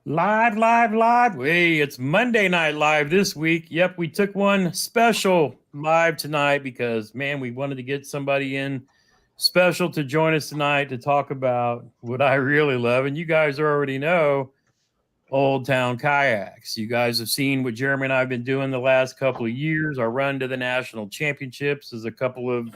Live, live, live. Hey, it's Monday Night Live this week. Yep, we took one special live tonight because, man, we wanted to get somebody in special to join us tonight to talk about what I really love. And you guys already know Old Town Kayaks. You guys have seen what Jeremy and I have been doing the last couple of years. Our run to the national championships is a couple of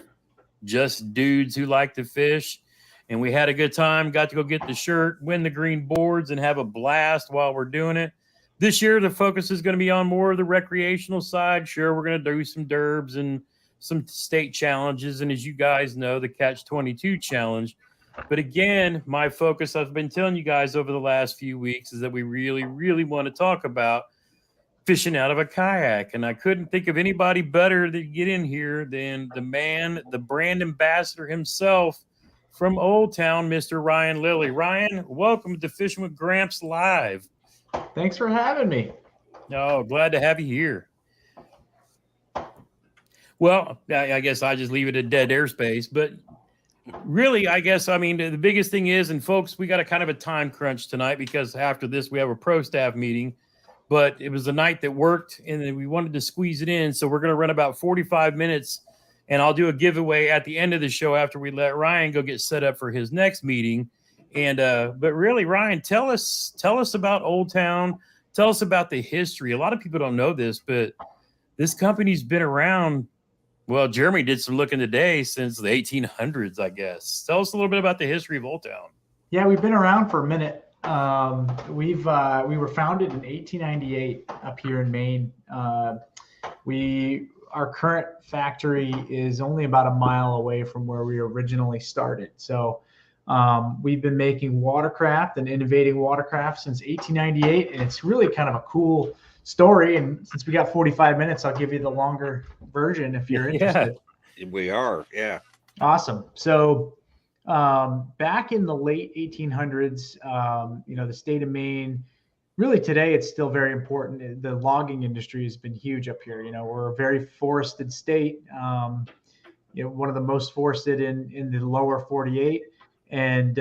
just dudes who like to fish. And we had a good time, got to go get the shirt, win the green boards, and have a blast while we're doing it. This year, the focus is going to be on more of the recreational side. Sure, we're going to do some derbs and some state challenges. And as you guys know, the Catch 22 challenge. But again, my focus, I've been telling you guys over the last few weeks, is that we really, really want to talk about fishing out of a kayak. And I couldn't think of anybody better to get in here than the man, the brand ambassador himself from Old Town, Mr. Ryan Lilly. Ryan, welcome to Fishing with Gramps Live. Thanks for having me. Oh, glad to have you here. Well, I guess I just leave it at dead airspace, but really, I guess, I mean, the biggest thing is, and folks, we got a kind of a time crunch tonight because after this, we have a pro staff meeting. But it was the night that worked, and we wanted to squeeze it in. So we're going to run about 45 minutes, and I'll do a giveaway at the end of the show after we let Ryan go get set up for his next meeting. And but really, Ryan, tell us about Old Town. Tell us about the history. A lot of people don't know this, but this company's been around. Well, Jeremy did some looking today since the 1800s, I guess. Tell us a little bit about the history of Old Town. Yeah, we've been around for a minute. We were founded in 1898 up here in Maine. Our current factory is only about a mile away from where we originally started. So we've been making watercraft and innovating watercraft since 1898, and it's really kind of a cool story. And since we got 45 minutes, I'll give you the longer version if you're interested. We are, yeah. Awesome. So back in the late 1800s, the state of Maine, really today, it's still very important. The logging industry has been huge up here. We're a very forested state, one of the most forested in the lower 48. And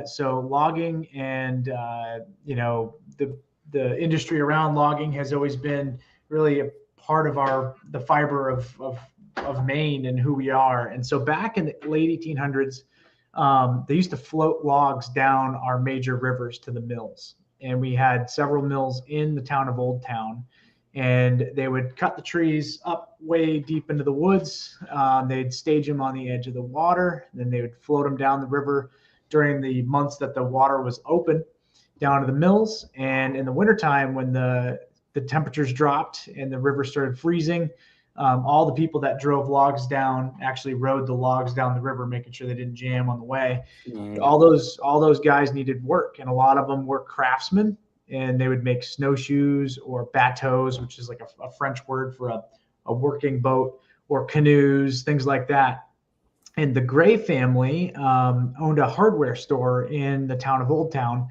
so logging and, the industry around logging has always been really a part of the fiber of Maine and who we are. And so back in the late 1800s, they used to float logs down our major rivers to the mills. And we had several mills in the town of Old Town. And they would cut the trees up way deep into the woods. They'd stage them on the edge of the water. Then they would float them down the river during the months that the water was open down to the mills. And in the wintertime, when the temperatures dropped and the river started freezing, all the people that drove logs down actually rode the logs down the river, making sure they didn't jam on the way. Mm-hmm. All those guys needed work, and a lot of them were craftsmen, and they would make snowshoes or bateaux, which is like a French word for a working boat, or canoes, things like that. And the Gray family owned a hardware store in the town of Old Town,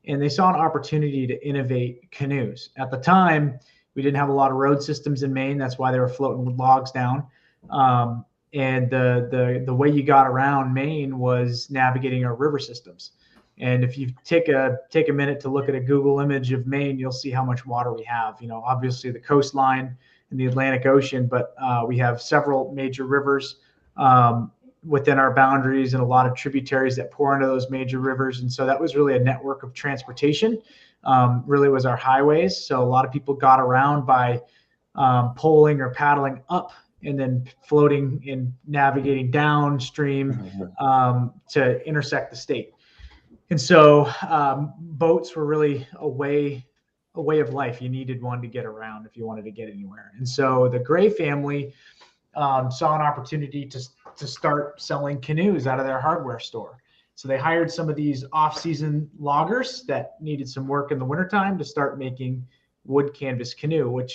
and they saw an opportunity to innovate canoes. At the time, we didn't have a lot of road systems in Maine. That's why they were floating with logs down. And the way you got around Maine was navigating our river systems. And if you take a minute to look at a Google image of Maine, you'll see how much water we have. Obviously the coastline and the Atlantic Ocean, but we have several major rivers within our boundaries and a lot of tributaries that pour into those major rivers. And so that was really a network of transportation. Really was our highways. So a lot of people got around by poling or paddling up and then floating and navigating downstream to intersect the state. And so boats were really a way of life. You needed one to get around if you wanted to get anywhere. And so the Gray family saw an opportunity to start selling canoes out of their hardware store. So they hired some of these off-season loggers that needed some work in the wintertime to start making wood canvas canoes,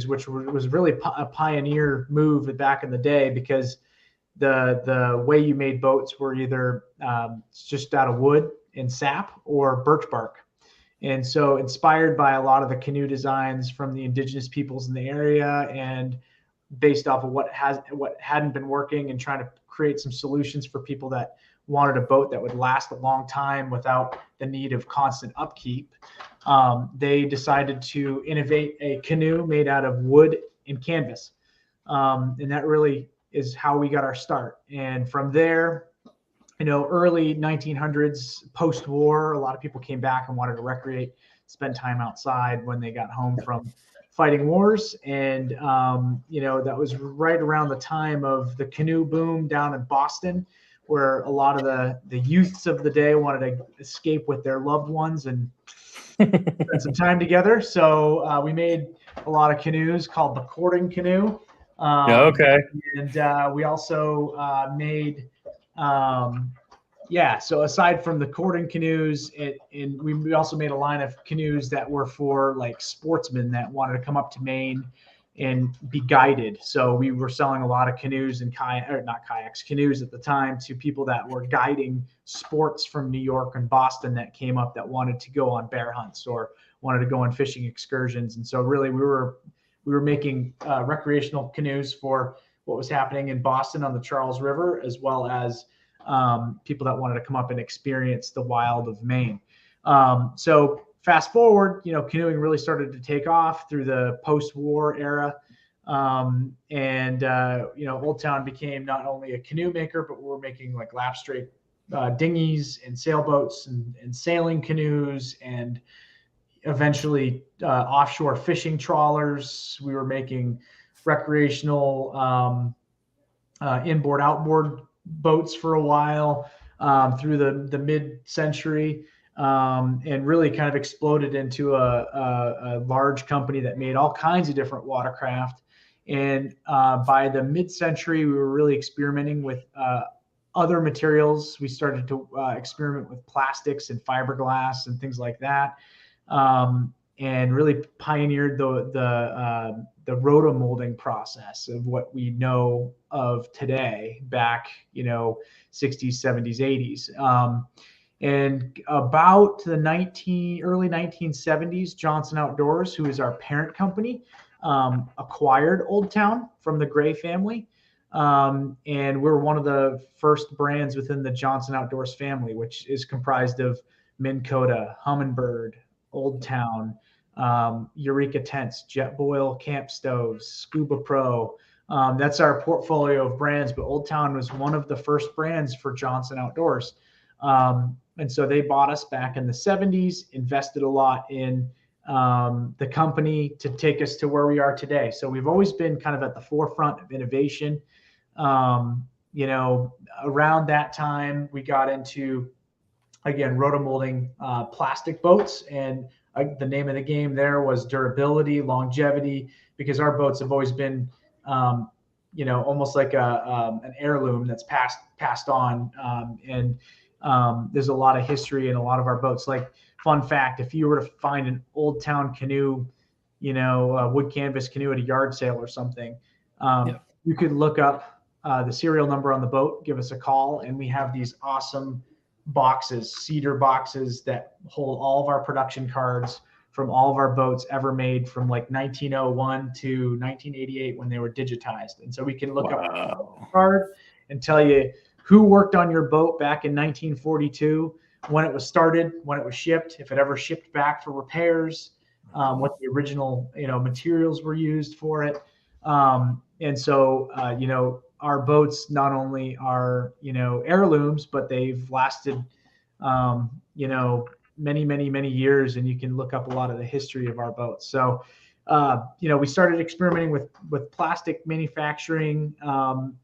which was really a pioneer move back in the day, because the way you made boats were either just out of wood and sap or birch bark. And so inspired by a lot of the canoe designs from the indigenous peoples in the area, and based off of what hadn't been working, and trying to create some solutions for people that wanted a boat that would last a long time without the need of constant upkeep, they decided to innovate a canoe made out of wood and canvas. And that really is how we got our start. And from there, early 1900s, post-war, a lot of people came back and wanted to recreate, spend time outside when they got home from fighting wars. And, that was right around the time of the canoe boom down in Boston, where a lot of the youths of the day wanted to escape with their loved ones and spend some time together. So we made a lot of canoes called the courting canoe. Okay. And we also made, so aside from the courting canoes, we also made a line of canoes that were for like sportsmen that wanted to come up to Maine and be guided. So we were selling a lot of canoes and canoes at the time to people that were guiding sports from New York and Boston that came up that wanted to go on bear hunts or wanted to go on fishing excursions. And so really we were making recreational canoes for what was happening in Boston on the Charles River, as well as people that wanted to come up and experience the wild of Maine. So fast forward, canoeing really started to take off through the post-war era. Old Town became not only a canoe maker, but we were making like lap straight dinghies and sailboats and sailing canoes, and eventually offshore fishing trawlers. We were making recreational inboard, outboard boats for a while through the mid-century, and really kind of exploded into a large company that made all kinds of different watercraft. And by the mid-century, we were really experimenting with other materials. We started to experiment with plastics and fiberglass and things like that, and really pioneered the rotomolding process of what we know of today back, 60s, 70s, 80s. And about the early 1970s, Johnson Outdoors, who is our parent company, acquired Old Town from the Gray family. And we're one of the first brands within the Johnson Outdoors family, which is comprised of Minn Kota, Humminbird, Old Town, Eureka tents, Jetboil camp stoves, Scuba Pro. That's our portfolio of brands, but Old Town was one of the first brands for Johnson Outdoors. And so they bought us back in the 70s, invested a lot in the company to take us to where we are today. So we've always been kind of at the forefront of innovation. Around that time, we got into, again, rotomolding plastic boats, and the name of the game there was durability, longevity, because our boats have always been, almost like an heirloom that's passed on. And there's a lot of history in a lot of our boats. Like, fun fact, if you were to find an Old Town canoe, a wood canvas canoe at a yard sale or something, you could look up the serial number on the boat, give us a call, and we have these awesome boxes, cedar boxes that hold all of our production cards from all of our boats ever made from like 1901 to 1988 when they were digitized. And so we can look up the card and tell you who worked on your boat back in 1942, when it was started, when it was shipped, if it ever shipped back for repairs, what the original materials were used for it. And so our boats not only are heirlooms, but they've lasted many, many, many years, and you can look up a lot of the history of our boats. So we started experimenting with plastic manufacturing.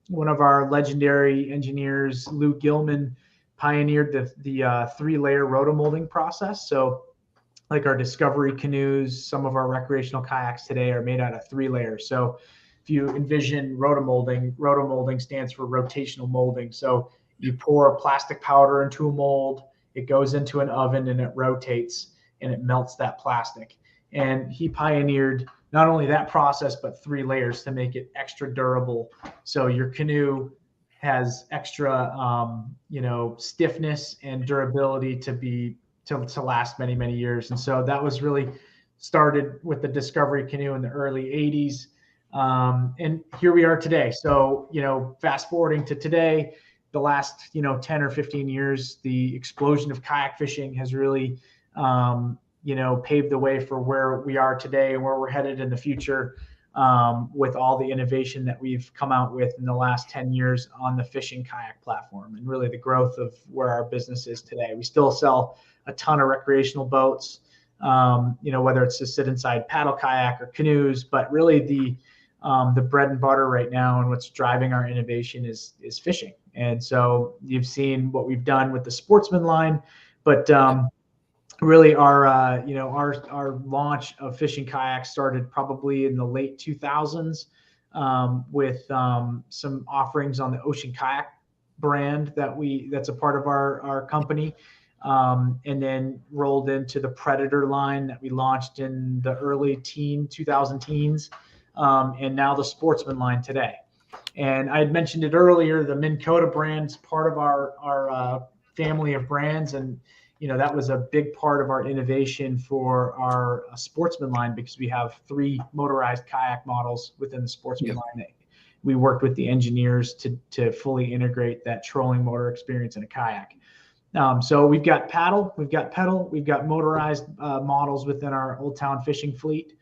One of our legendary engineers, Lou Gilman, pioneered the 3-layer rotomolding process. So like our Discovery canoes, some of our recreational kayaks today are made out of 3 layers. So if you envision rotomolding stands for rotational molding. So you pour plastic powder into a mold, it goes into an oven, and it rotates and it melts that plastic. And he pioneered not only that process, but 3 layers to make it extra durable. So your canoe has extra, stiffness and durability to last many, many years. And so that was really started with the Discovery canoe in the early 80s. And here we are today. So, fast forwarding to today, the last 10 or 15 years, the explosion of kayak fishing has really paved the way for where we are today and where we're headed in the future, with all the innovation that we've come out with in the last 10 years on the fishing kayak platform, and really the growth of where our business is today. We still sell a ton of recreational boats, whether it's to sit inside paddle kayak or canoes, but really the bread and butter right now and what's driving our innovation is fishing. And so you've seen what we've done with the Sportsman line, but really our launch of fishing kayaks started probably in the late 2000s, with some offerings on the Ocean Kayak brand that's a part of our company, and then rolled into the Predator line that we launched in the early 2000 teens, and now the Sportsman line today. And I had mentioned it earlier, the Minn Kota brand's part of our family of brands, and that was a big part of our innovation for our Sportsman line, because we have 3 motorized kayak models within the Sportsman line that we worked with the engineers to fully integrate that trolling motor experience in a kayak. So we've got paddle, we've got pedal, we've got motorized models within our Old Town fishing fleet,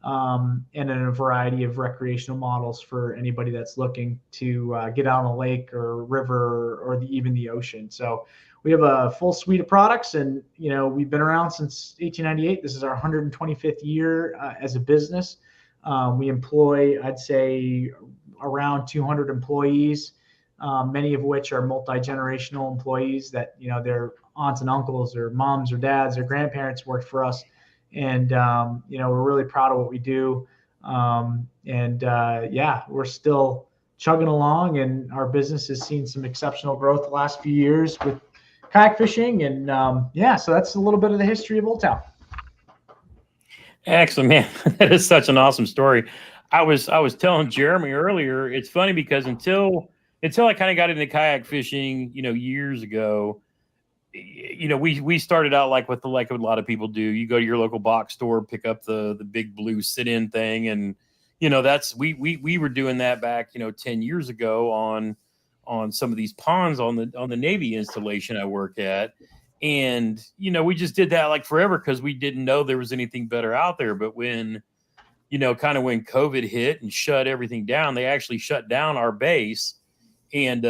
and in a variety of recreational models for anybody that's looking to get out on a lake or river or even the ocean. So we have a full suite of products, and we've been around since 1898. This is our 125th year as a business. We employ, I'd say, around 200 employees, many of which are multi-generational employees that their aunts and uncles or moms or dads or grandparents worked for us, and we're really proud of what we do. We're still chugging along, and our business has seen some exceptional growth the last few years with kayak fishing, and so that's a little bit of the history of Old Town. Excellent, man. That is such an awesome story. I was telling Jeremy earlier, it's funny because until I kind of got into kayak fishing, years ago, we started out like a lot of people do. You go to your local box store, pick up the big blue sit-in thing, and that's we were doing that back 10 years ago on some of these ponds on the Navy installation I work at. And, we just did that like forever because we didn't know there was anything better out there. But when, kind of when COVID hit and shut everything down, they actually shut down our base. And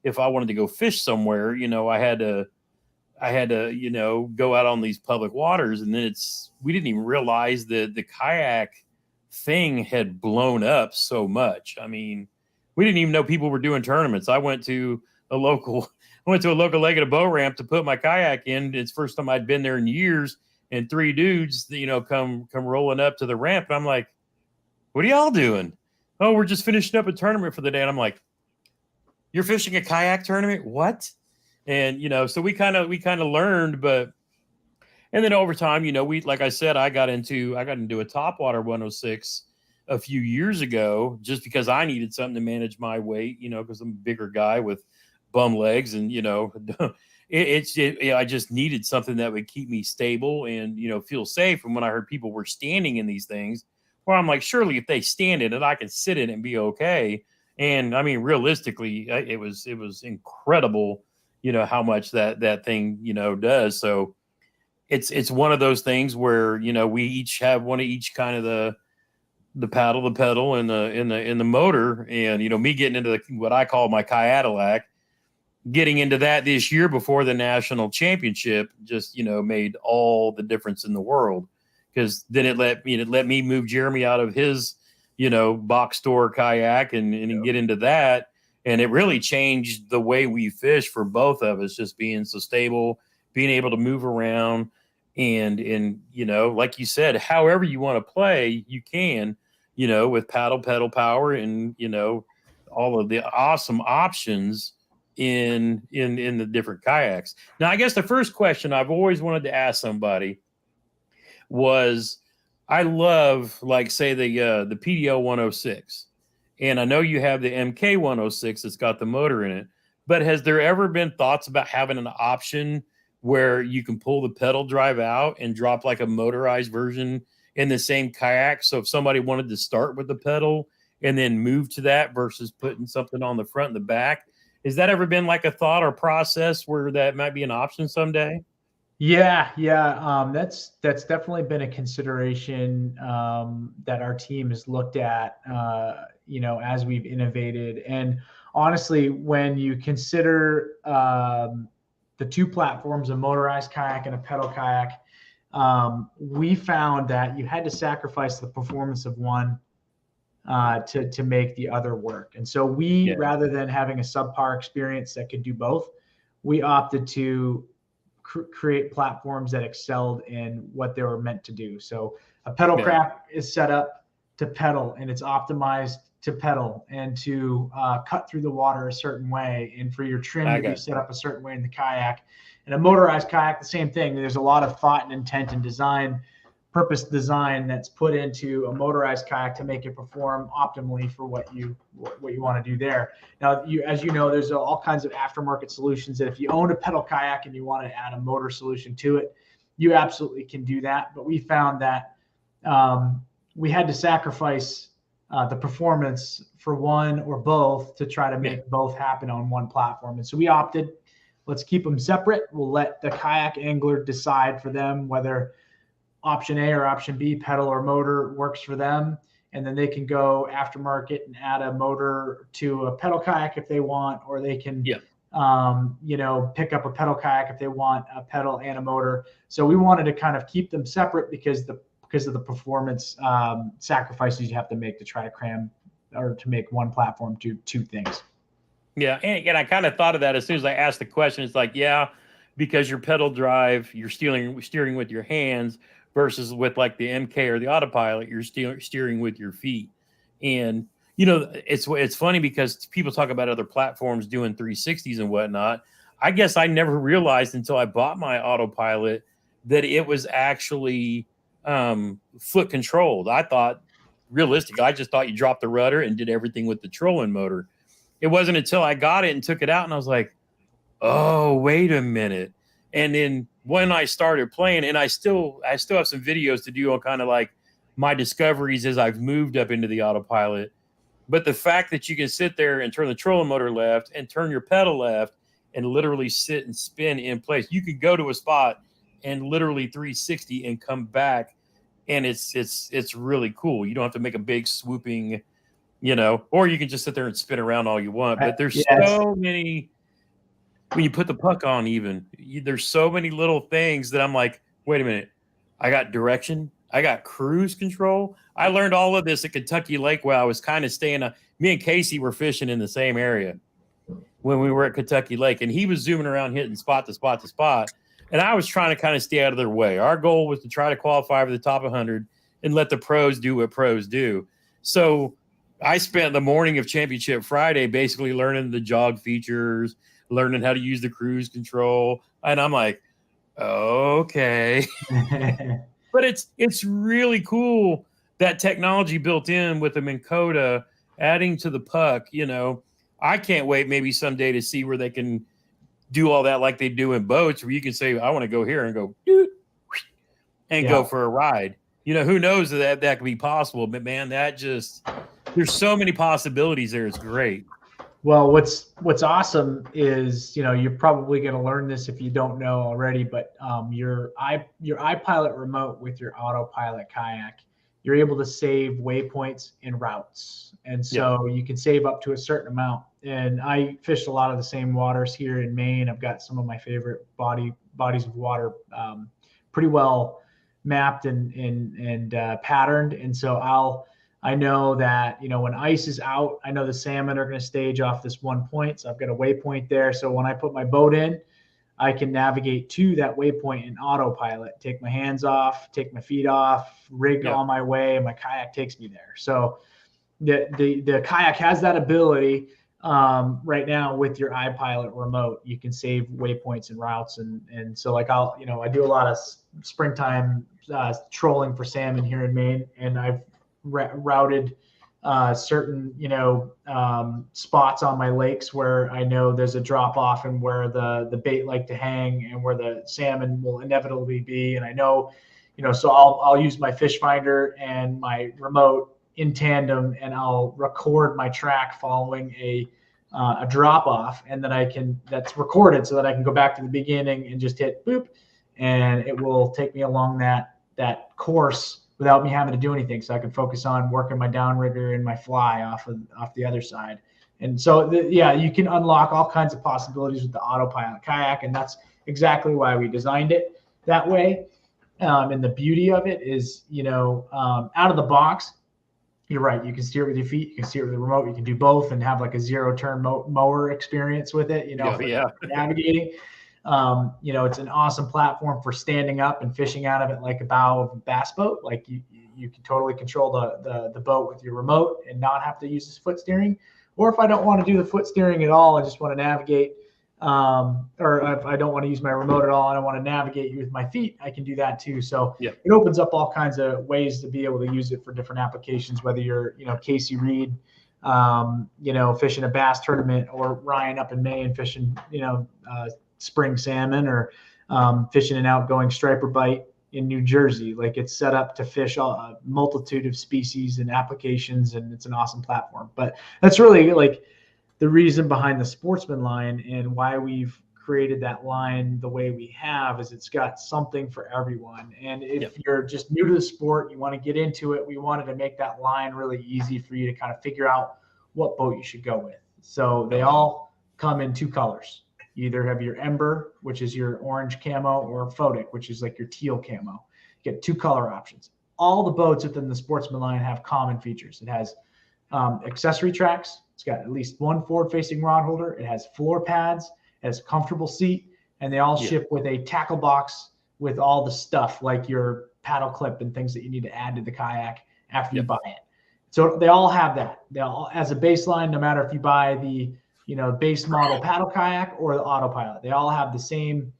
if I wanted to go fish somewhere, I had to, go out on these public waters. And then we didn't even realize that the kayak thing had blown up so much. I mean, we didn't even know people were doing tournaments. I went to a local lake at a boat ramp to put my kayak in. It's the first time I'd been there in years, and 3 dudes, come rolling up to the ramp. And I'm like, what are y'all doing? Oh, we're just finishing up a tournament for the day. And I'm like, you're fishing a kayak tournament? What? And, so we kind of learned, and then over time, like I said, I got into a topwater 106 a few years ago, just because I needed something to manage my weight, because I'm a bigger guy with bum legs, and I just needed something that would keep me stable and feel safe. And when I heard people were standing in these things, well, I'm like, surely if they stand in it, I can sit in it and be okay. And I mean, realistically, it was incredible, how much that thing does. So it's one of those things where we each have one of each, kind of the paddle, the pedal, and the motor. And me getting into what I call my Cadillac, getting into that this year before the national championship just made all the difference in the world, because then it let me move Jeremy out of his box store kayak and get into that, and it really changed the way we fish for both of us, just being so stable, being able to move around. And like you said, however you want to play, you can, with paddle, pedal power, and all of the awesome options in the different kayaks. Now, I guess the first question I've always wanted to ask somebody was, I love, like, say the PDO 106, and I know you have the MK 106 that's got the motor in it, but has there ever been thoughts about having an option where you can pull the pedal drive out and drop like a motorized version in the same kayak? So if somebody wanted to start with the pedal and then move to that versus putting something on the front and the back, Has that ever been like a thought or process where that might be an option someday? Yeah. That's definitely been a consideration that our team has looked at, as we've innovated. And honestly, when you consider the two platforms, a motorized kayak and a pedal kayak, we found that you had to sacrifice the performance of one to make the other work. And so rather than having a subpar experience that could do both, we opted to create platforms that excelled in what they were meant to do. So a pedal craft is set up to pedal, and it's optimized to pedal and to cut through the water a certain way, and for your trim to be set up a certain way in the kayak. And a motorized kayak, the same thing. There's a lot of thought and intent and purpose design that's put into a motorized kayak to make it perform optimally for what you want to do there. Now, as you know, there's all kinds of aftermarket solutions that if you own a pedal kayak and you want to add a motor solution to it, you absolutely can do that. But we found that we had to sacrifice the performance for one or both to try to make both happen on one platform. And so we opted, let's keep them separate. We'll let the kayak angler decide for them whether option A or option B, pedal or motor, works for them. And then they can go aftermarket and add a motor to a pedal kayak if they want, or they can, pick up a pedal kayak if they want a pedal and a motor. So we wanted to kind of keep them separate because of the performance sacrifices you have to make to try to cram or to make one platform do two things. Yeah. And I kind of thought of that as soon as I asked the question. It's like, because your pedal drive, you're steering with your hands, versus with like the MK or the autopilot, you're steering with your feet. And, it's funny because people talk about other platforms doing 360s and whatnot. I guess I never realized until I bought my autopilot that it was actually foot controlled. I thought, realistically, I just thought you dropped the rudder and did everything with the trolling motor. It wasn't until I got it and took it out and I was like, oh, wait a minute. And then when I started playing, and I still have some videos to do on kind of like my discoveries as I've moved up into the autopilot. But the fact that you can sit there and turn the trolling motor left and turn your pedal left and literally sit and spin in place. You could go to a spot and literally 360 and come back. And it's really cool. You don't have to make a big swooping, or you can just sit there and spin around all you want. But there's so many. When you put the puck on, there's so many little things that I'm like, wait a minute, I got direction, I got cruise control. I learned all of this at Kentucky Lake while I was kind of me and Casey were fishing in the same area when we were at Kentucky Lake, and he was zooming around hitting spot to spot to spot, and I was trying to kind of stay out of their way. Our goal was to try to qualify for the top 100 and let the pros do what pros do. So I spent the morning of Championship Friday basically learning the jog features, learning how to use the cruise control. And I'm like, okay. But it's really cool, that technology built in with the Minn Kota adding to the puck. I can't wait maybe someday to see where they can do all that like they do in boats, where you can say, I want to go here and go and go for a ride. Who knows that could be possible, but man, there's so many possibilities there. It's great. Well, what's awesome is, you're probably going to learn this if you don't know already, but your iPilot remote with your autopilot kayak, you're able to save waypoints and routes. And so you can save up to a certain amount. And I fished a lot of the same waters here in Maine. I've got some of my favorite bodies of water pretty well mapped and patterned. And so I know that, when ice is out, I know the salmon are going to stage off this one point. So I've got a waypoint there. So when I put my boat in, I can navigate to that waypoint in autopilot, take my hands off, take my feet off, rig on my way, and my kayak takes me there. So the kayak has that ability right now with your iPilot remote. You can save waypoints and routes. And so like I do a lot of springtime trolling for salmon here in Maine, and I've routed certain spots on my lakes where I know there's a drop off and where the bait like to hang and where the salmon will inevitably be. And I know, so I'll use my fish finder and my remote in tandem, and I'll record my track following a a drop off, and then that's recorded so that I can go back to the beginning and just hit boop, and it will take me along that course without me having to do anything. So I can focus on working my downrigger and my fly off the other side. And so, you can unlock all kinds of possibilities with the autopilot kayak, and that's exactly why we designed it that way. And the beauty of it is, out of the box, you're right. You can steer it with your feet. You can steer it with the remote. You can do both and have like a zero-turn mower experience with it, navigating. It's an awesome platform for standing up and fishing out of it like a bow of a bass boat. Like you can totally control the boat with your remote and not have to use this foot steering. Or if I don't want to do the foot steering at all, I just want to navigate, or if I don't want to use my remote at all and I want to navigate with my feet, I can do that too. So it opens up all kinds of ways to be able to use it for different applications, whether you're, Casey Reed, fishing a bass tournament, or Ryan up in Maine fishing, spring salmon, or fishing an outgoing striper bite in New Jersey. Like, it's set up to fish a multitude of species and applications, and it's an awesome platform. But that's really like the reason behind the Sportsman line, and why we've created that line the way we have, is it's got something for everyone. And if you're just new to the sport, you want to get into it, we wanted to make that line really easy for you to kind of figure out what boat you should go with. So they all come in 2 colors. You either have your Ember, which is your orange camo, or Photic, which is like your teal camo. You get 2 color options. All the boats within the Sportsman line have common features. It has accessory tracks. It's got at least 1 forward-facing rod holder. It has floor pads. It has a comfortable seat. And they all ship with a tackle box with all the stuff, like your paddle clip and things that you need to add to the kayak after you buy it. So they all have that. They all, as a baseline, no matter if you buy the base model paddle kayak or the autopilot, they all have the same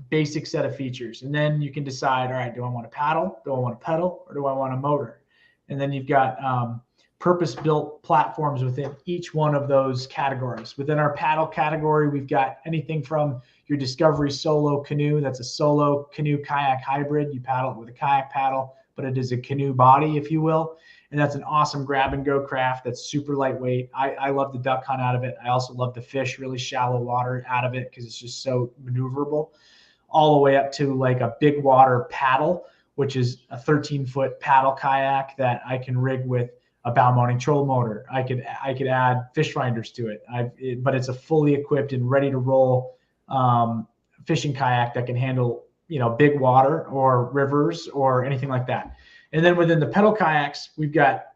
basic set of features. And then you can decide, all right, do I want to paddle? Do I want to pedal? Or do I want a motor? And then you've got purpose-built platforms within each one of those categories. Within our paddle category, we've got anything from your Discovery Solo Canoe. That's a solo canoe kayak hybrid. You paddle it with a kayak paddle, but it is a canoe body, if you will. And that's an awesome grab-and-go craft that's super lightweight. I love the duck hunt out of it. I also love to fish really shallow water out of it because it's just so maneuverable. All the way up to like a big water paddle, which is a 13-foot paddle kayak that I can rig with a bow mounting troll motor. I could add fish finders to it. But it's a fully equipped and ready to roll fishing kayak that can handle big water or rivers or anything like that. And then within the pedal kayaks, we've got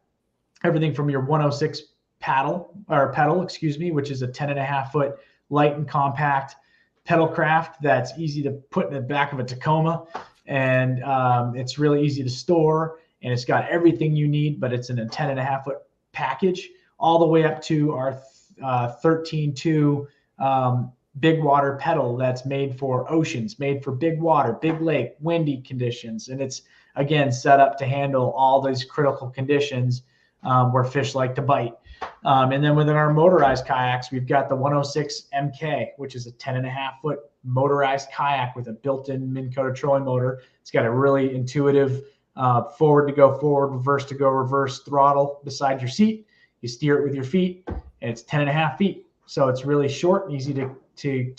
everything from your 106 pedal, which is a 10.5-foot light and compact pedal craft that's easy to put in the back of a Tacoma, and it's really easy to store, and it's got everything you need, but it's in a 10.5-foot package, all the way up to our 13.2 big water pedal that's made for oceans, made for big water, big lake, windy conditions. And it's, again, set up to handle all these critical conditions where fish like to bite. And then within our motorized kayaks, we've got the 106 MK, which is a 10.5-foot motorized kayak with a built-in Minn Kota trolling motor. It's got a really intuitive forward to go forward, reverse to go reverse throttle beside your seat. You steer it with your feet, and it's 10.5 feet. So it's really short and easy to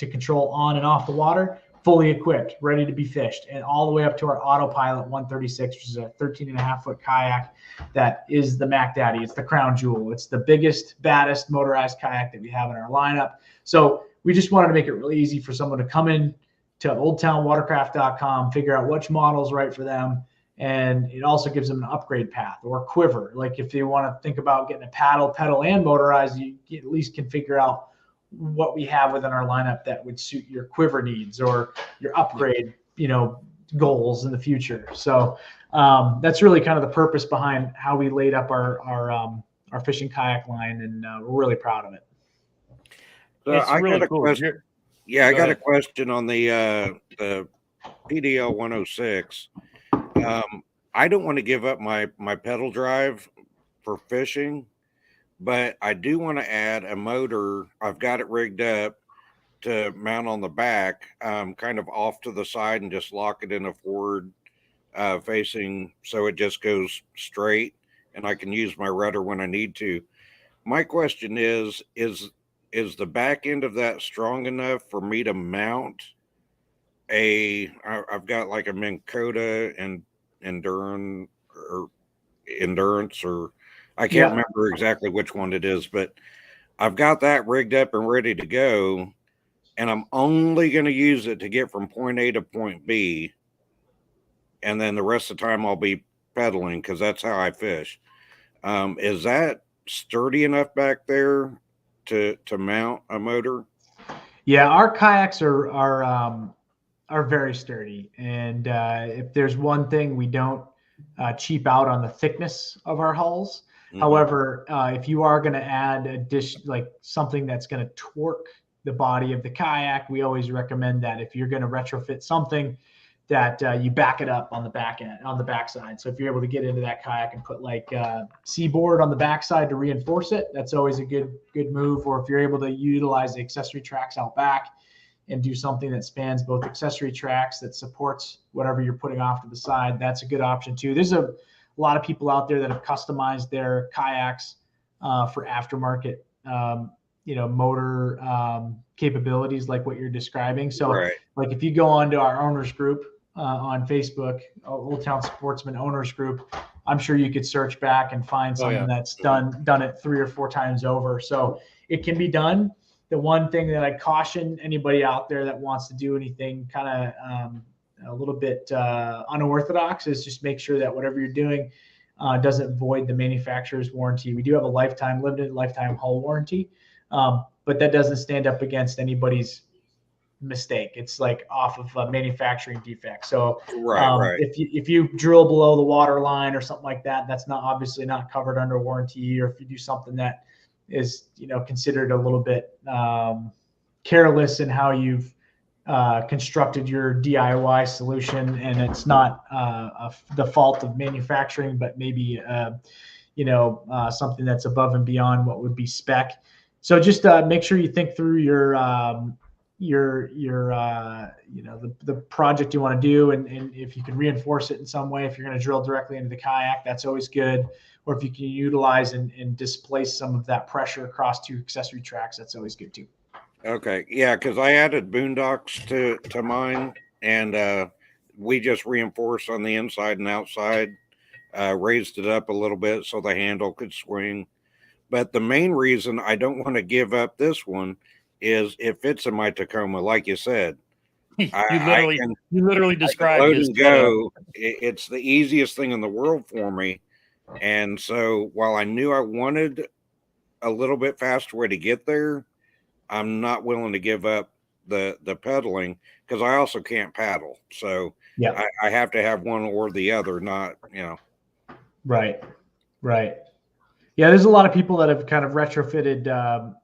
control on and off the water, fully equipped, ready to be fished, and all the way up to our autopilot 136, which is a 13.5-foot kayak that is the Mac Daddy. It's the crown jewel. It's the biggest, baddest motorized kayak that we have in our lineup. So we just wanted to make it really easy for someone to come in to oldtownwatercraft.com, figure out which model is right for them, and it also gives them an upgrade path or a quiver. Like if they want to think about getting a pedal, and motorized, you at least can figure out what we have within our lineup that would suit your quiver needs or your upgrade, goals in the future. So that's really kind of the purpose behind how we laid up our fishing kayak line, and we're really proud of it. So I got a question. I got a question on the PDL 106. I don't want to give up my pedal drive for fishing, but I do want to add a motor. I've got it rigged up to mount on the back, kind of off to the side, and just lock it in a forward facing, so it just goes straight, and I can use my rudder when I need to. My question is is the back end of that strong enough for me to mount I've got like a Minn Kota and endurance or I can't remember exactly which one it is, but I've got that rigged up and ready to go, and I'm only going to use it to get from point A to point B, and then the rest of the time I'll be pedaling because that's how I fish. Is that sturdy enough back there to mount a motor? Yeah, our kayaks are very sturdy, and if there's one thing, we don't cheap out on the thickness of our hulls. Mm-hmm. However, if you are going to add a dish, like something that's going to torque the body of the kayak, we always recommend that if you're going to retrofit something, that you back it up on the back end, on the backside. So if you're able to get into that kayak and put like C-board on the backside to reinforce it, that's always a good move. Or if you're able to utilize the accessory tracks out back and do something that spans both accessory tracks that supports whatever you're putting off to the side, that's a good option too. There's a lot of people out there that have customized their kayaks for aftermarket, motor capabilities like what you're describing. So like if you go onto our owners group on Facebook, Old Town Sportsman Owners Group, I'm sure you could search back and find someone that's done it 3 or 4 times over. So it can be done. The one thing that I caution anybody out there that wants to do anything kind of a little bit unorthodox is just make sure that whatever you're doing doesn't void the manufacturer's warranty. We do have a limited lifetime hull warranty, but that doesn't stand up against anybody's mistake. It's like off of a manufacturing defect. So if you drill below the water line or something like that, that's obviously not covered under warranty. Or if you do something that is considered a little bit careless in how you've constructed your DIY solution, and it's not the fault of manufacturing, but maybe something that's above and beyond what would be spec. So just make sure you think through the project you want to do, and if you can reinforce it in some way. If you're going to drill directly into the kayak, that's always good. Or if you can utilize and displace some of that pressure across 2 accessory tracks, that's always good too. Okay. Yeah, because I added boondocks to mine, and we just reinforced on the inside and outside, raised it up a little bit so the handle could swing. But the main reason I don't want to give up this one is it fits in my Tacoma, like you said. You literally described load and go. It's the easiest thing in the world for me. And so while I knew I wanted a little bit faster way to get there, I'm not willing to give up the pedaling because I also can't paddle. So I have to have one or the other, not. Right. Yeah, there's a lot of people that have kind of retrofitted,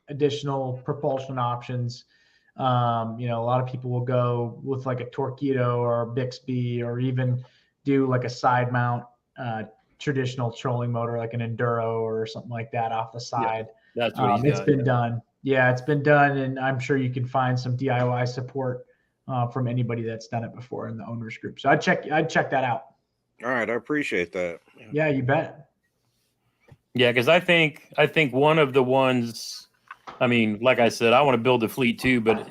additional propulsion options. A lot of people will go with like a Torqeedo or a Bixby, or even do like a side mount traditional trolling motor, like an Enduro or something like that off the side. Yeah, that's what it's been done. Yeah, it's been done, and I'm sure you can find some DIY support from anybody that's done it before in the owners group. So I'd check that out. All right, I appreciate that. Yeah, you bet. Yeah, because I think one of the ones, I mean, like I said, I want to build a fleet too, but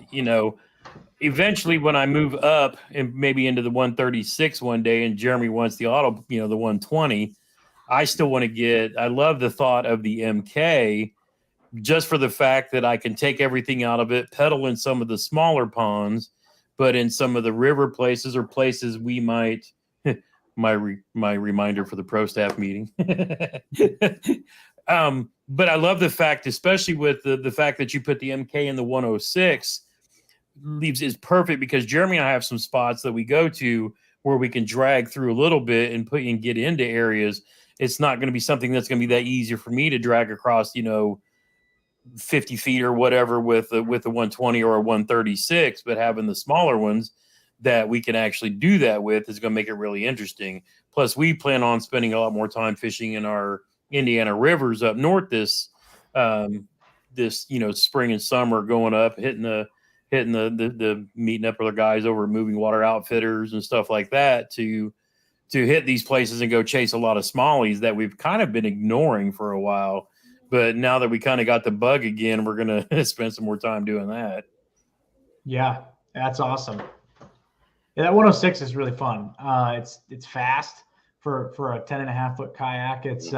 eventually when I move up and maybe into the 136 one day, and Jeremy wants the auto, the 120, I still want to get. I love the thought of the MK, just for the fact that I can take everything out of it, pedal in some of the smaller ponds, but in some of the river places or places we might. My reminder for the pro staff meeting. But I love the fact, especially with the fact that you put the MK in the 106, is perfect, because Jeremy and I have some spots that we go to where we can drag through a little bit and get into areas. It's not going to be something that's going to be that easier for me to drag across, 50 feet or whatever with the 120 or a 136, but having the smaller ones that we can actually do that with is going to make it really interesting. Plus, we plan on spending a lot more time fishing in our Indiana rivers up north this spring and summer, going up, hitting the meeting up with our guys over at Moving Water Outfitters and stuff like that to hit these places and go chase a lot of smallies that we've kind of been ignoring for a while. But now that we kind of got the bug again, we're going to spend some more time doing that. Yeah, that's awesome. Yeah, that 106 is really fun. It's fast for a 10.5-foot kayak. It's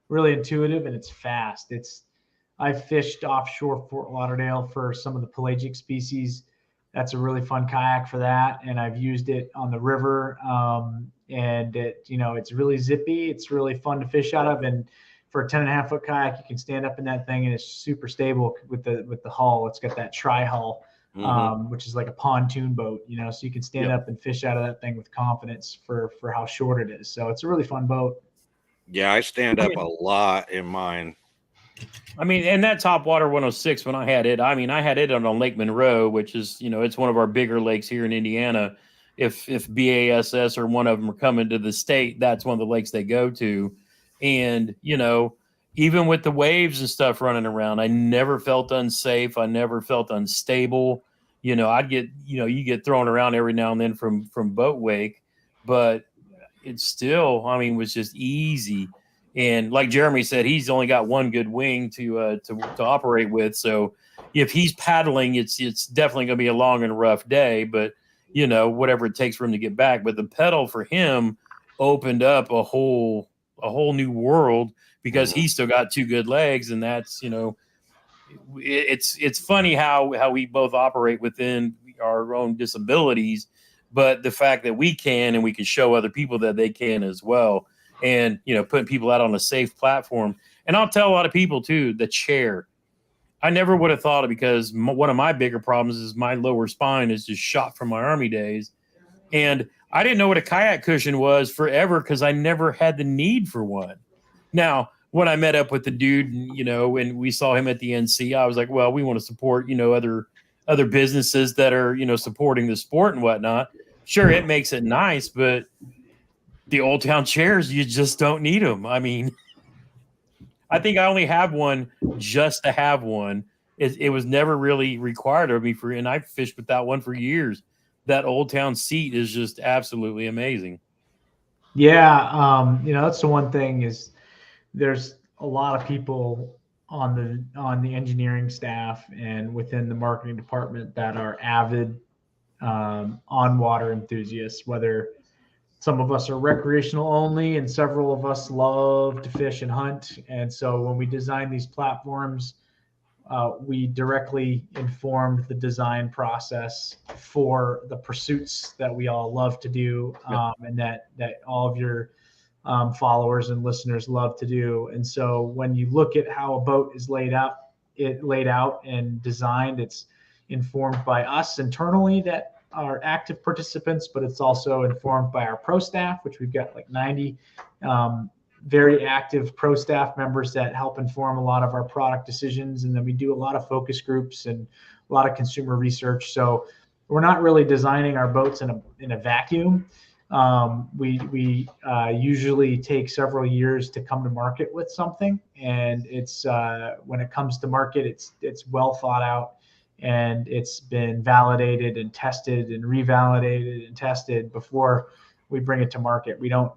really intuitive and it's fast. I've fished offshore Fort Lauderdale for some of the pelagic species. That's a really fun kayak for that. And I've used it on the river. And it's really zippy. It's really fun to fish out of. And for a 10.5-foot kayak, you can stand up in that thing and it's super stable with the hull. It's got that tri-hull, which is like a pontoon boat, so you can stand up and fish out of that thing with confidence for how short it is. So it's a really fun boat. Yeah, I stand up a lot in mine. I mean, and that Topwater 106, when I had it on Lake Monroe, which is, it's one of our bigger lakes here in Indiana. If BASS or one of them are coming to the state, that's one of the lakes they go to. And, even with the waves and stuff running around, I never felt unsafe. I never felt unstable. I'd get, you get thrown around every now and then from boat wake, but it's still, was just easy. And like Jeremy said, he's only got one good wing to operate with. So if he's paddling, it's definitely going to be a long and rough day, but whatever it takes for him to get back. But the pedal for him opened up a whole new world because he's still got two good legs. And that's, it's funny how we both operate within our own disabilities, but the fact that we can, and we can show other people that they can as well. And, putting people out on a safe platform. And I'll tell a lot of people too, the chair, I never would have thought of, because one of my bigger problems is my lower spine is just shot from my Army days. And I didn't know what a kayak cushion was forever because I never had the need for one. Now, when I met up with the dude, and we saw him at the NC, I was like, well, we want to support, other businesses that are, supporting the sport and whatnot. Sure, it makes it nice, but the Old Town chairs, you just don't need them. I think I only have one just to have one. It was never really required of me and I fished with that one for years. That Old Town seat is just absolutely amazing. Yeah. That's the one thing is there's a lot of people on the engineering staff and within the marketing department that are avid on-water enthusiasts, whether some of us are recreational only and several of us love to fish and hunt. And so when we design these platforms, we directly informed the design process for the pursuits that we all love to do, and that all of your followers and listeners love to do. And so when you look at how a boat is laid out and designed, it's informed by us internally that are active participants, but it's also informed by our pro staff, which we've got like 90 very active pro staff members that help inform a lot of our product decisions. And then we do a lot of focus groups and a lot of consumer research. So we're not really designing our boats in a vacuum. We usually take several years to come to market with something. And it's when it comes to market, it's well thought out. And it's been validated and tested and revalidated and tested before we bring it to market. We don't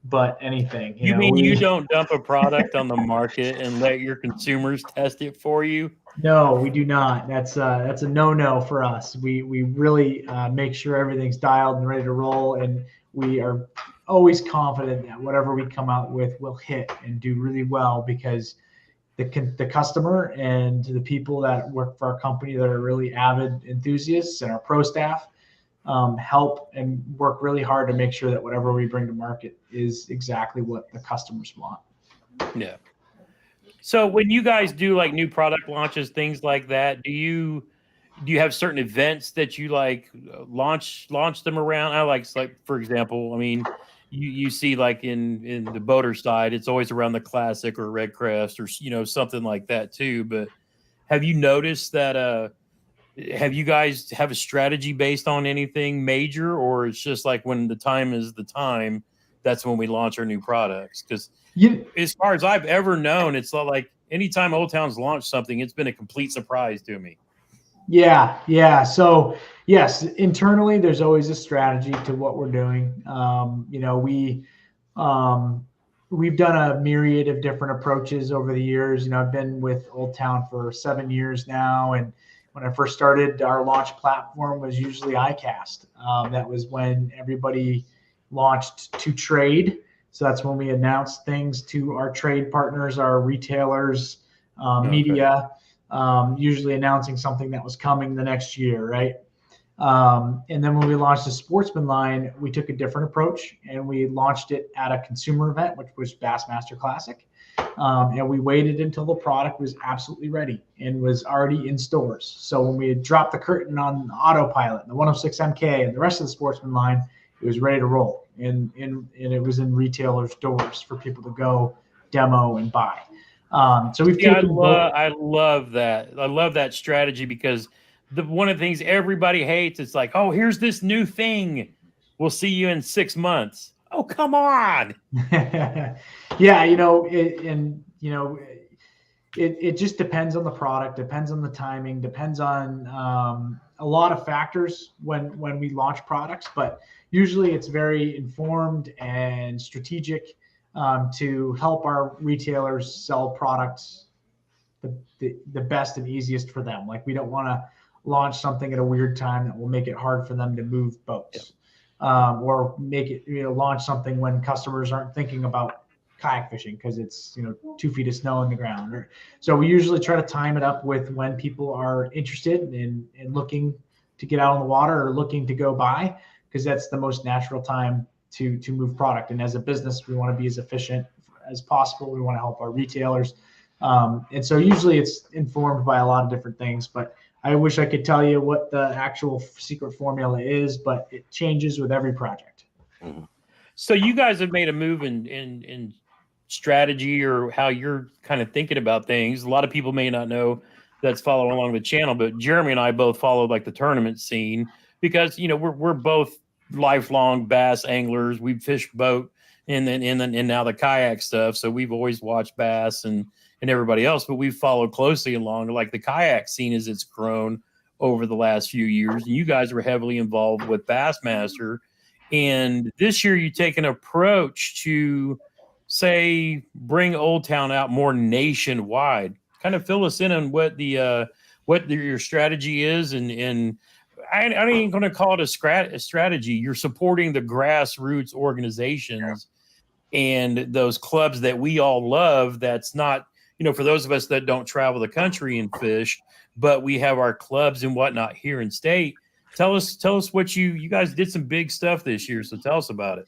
but anything. You mean you don't dump a product on the market and let your consumers test it for you? No, we do not. That's a no for us. We really make sure everything's dialed and ready to roll, and we are always confident that whatever we come out with will hit and do really well, because the customer and the people that work for our company that are really avid enthusiasts and our pro staff help and work really hard to make sure that whatever we bring to market is exactly what the customers want. Yeah. So when you guys do like new product launches, things like that, do you have certain events that you like launch them around? I like for example, you see like in the boater side, it's always around the Classic or Red Crest or something like that too. But have you noticed that have you guys have a strategy based on anything major, or it's just like when the time is the time, that's when we launch our new products? Because as far as I've ever known, it's not like anytime Old Town's launched something, it's been a complete surprise to me. Yeah. So yes, internally, there's always a strategy to what we're doing. we've done a myriad of different approaches over the years. I've been with Old Town for 7 years now, and when I first started, our launch platform was usually iCast. That was when everybody launched to trade. So that's when we announced things to our trade partners, our retailers, media, usually announcing something that was coming the next year, right? And then when we launched the Sportsman line, we took a different approach, and we launched it at a consumer event, which was Bassmaster Classic. And we waited until the product was absolutely ready and was already in stores. So when we had dropped the curtain on the Autopilot, the 106 MK, and the rest of the Sportsman line, it was ready to roll. And it was in retailers' doors for people to go demo and buy. So we've taken I love that. I love that strategy, because one of the things everybody hates, it's like, oh, here's this new thing. We'll see you in 6 months. Oh, come on. Yeah, it just depends on the product, depends on the timing, depends on a lot of factors when we launch products. But usually it's very informed and strategic to help our retailers sell products the best and easiest for them. Like, we don't want to launch something at a weird time that will make it hard for them to move boats. Or make it, launch something when customers aren't thinking about kayak fishing because it's 2 feet of snow on the ground. So we usually try to time it up with when people are interested in looking to get out on the water or looking to go buy, because that's the most natural time to move product. And as a business, we want to be as efficient as possible. We want to help our retailers. And so usually it's informed by a lot of different things, but I wish I could tell you what the actual secret formula is, but it changes with every project. So you guys have made a move in strategy, or how you're kind of thinking about things. A lot of people may not know that's following along the channel, but Jeremy and I both follow like the tournament scene, because we're both lifelong bass anglers. We fish boat and now the kayak stuff. So we've always watched bass and everybody else, but we've followed closely along like the kayak scene as it's grown over the last few years. And you guys were heavily involved with Bassmaster. And this year you take an approach to, say, bring Old Town out more nationwide. Kind of fill us in on what your strategy is. And I ain't going to call it a strategy. You're supporting the grassroots organizations and those clubs that we all love. That's not, for those of us that don't travel the country and fish, but we have our clubs and whatnot here in state. Tell us what you guys did some big stuff this year. So tell us about it.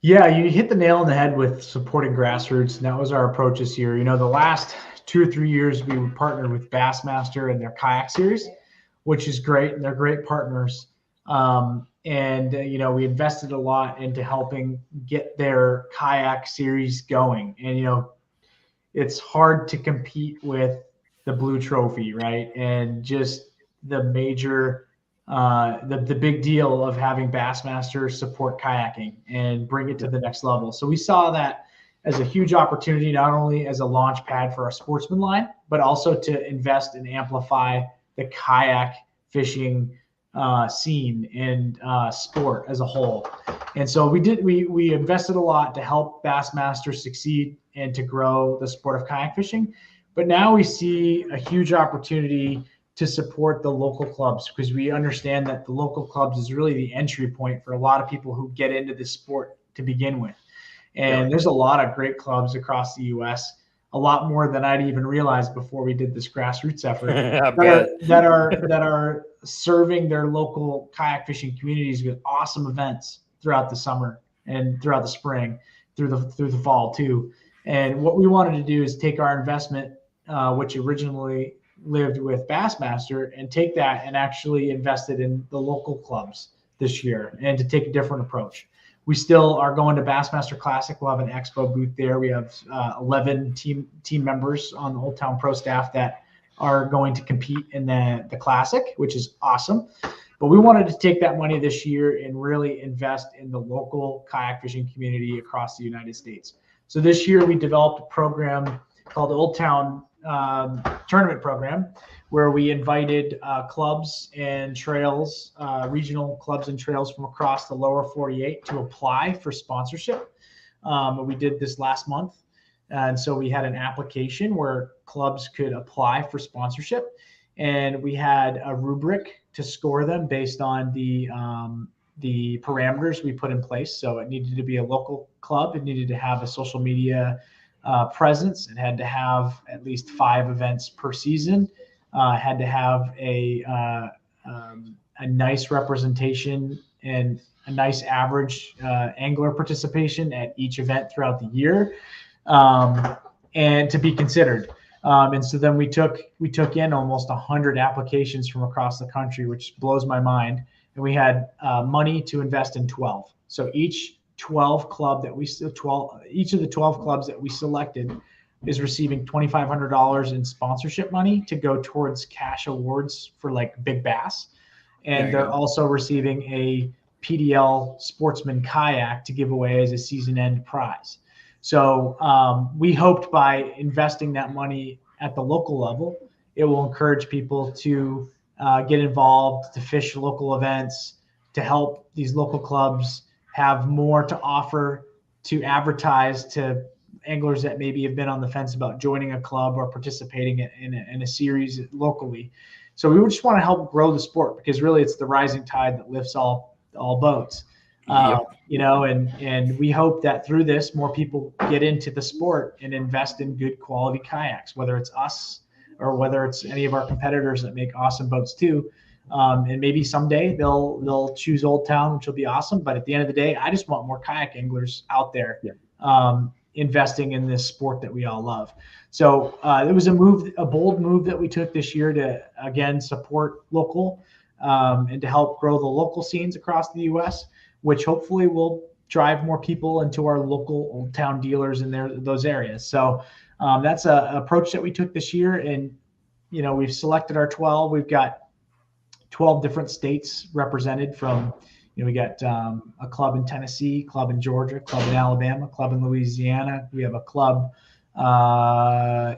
Yeah, you hit the nail on the head with supporting grassroots, and that was our approach this year. The last 2 or 3 years we were partnered with Bassmaster and their kayak series, which is great, and they're great partners. And we invested a lot into helping get their kayak series going. And it's hard to compete with the Blue Trophy, right? And just the major, the big deal of having Bassmaster support kayaking and bring it to the next level. So we saw that as a huge opportunity, not only as a launch pad for our Sportsman line, but also to invest and amplify the kayak fishing scene and sport as a whole. And so we invested a lot to help Bassmaster succeed and to grow the sport of kayak fishing. But now we see a huge opportunity to support the local clubs, because we understand that the local clubs is really the entry point for a lot of people who get into this sport to begin with. And there's a lot of great clubs across the U.S., a lot more than I'd even realized before we did this grassroots effort that are serving their local kayak fishing communities with awesome events throughout the summer and throughout the spring, through the fall too. And what we wanted to do is take our investment, which originally lived with Bassmaster, and take that and actually invest it in the local clubs this year, and to take a different approach. We still are going to Bassmaster Classic. We'll have an expo booth there. We have 11 team members on the Old Town Pro staff that are going to compete in the Classic, which is awesome. But we wanted to take that money this year and really invest in the local kayak fishing community across the United States. So this year we developed a program called the Old Town Tournament Program, where we invited clubs and trails, regional clubs and trails from across the lower 48 to apply for sponsorship. We did this last month. And so we had an application where clubs could apply for sponsorship, and we had a rubric to score them based on the parameters we put in place. So it needed to be a local club. It needed to have a social media presence. It had to have at least 5 events per season. It had to have a nice representation and a nice average angler participation at each event throughout the year, and to be considered. And so then we took in almost 100 applications from across the country, which blows my mind. And we had money to invest in 12. So each of the 12 clubs that we selected is receiving $2,500 in sponsorship money to go towards cash awards for like big bass. And they're also receiving a PDL Sportsman kayak to give away as a season end prize. So we hoped by investing that money at the local level, it will encourage people to get involved, to fish local events, to help these local clubs have more to offer, to advertise to anglers that maybe have been on the fence about joining a club or participating in a series locally. So we just want to help grow the sport, because really it's the rising tide that lifts all boats. And we hope that through this, more people get into the sport and invest in good quality kayaks, whether it's us or whether it's any of our competitors that make awesome boats too. And maybe someday they'll choose Old Town, which will be awesome. But at the end of the day, I just want more kayak anglers out there investing in this sport that we all love. So it was a bold move that we took this year to, again, support local and to help grow the local scenes across the U.S., which hopefully will drive more people into our local Old Town dealers in those areas. So that's an approach that we took this year. And, we've selected our 12. We've got 12 different states represented from, we got a club in Tennessee, club in Georgia, club in Alabama, club in Louisiana. We have a club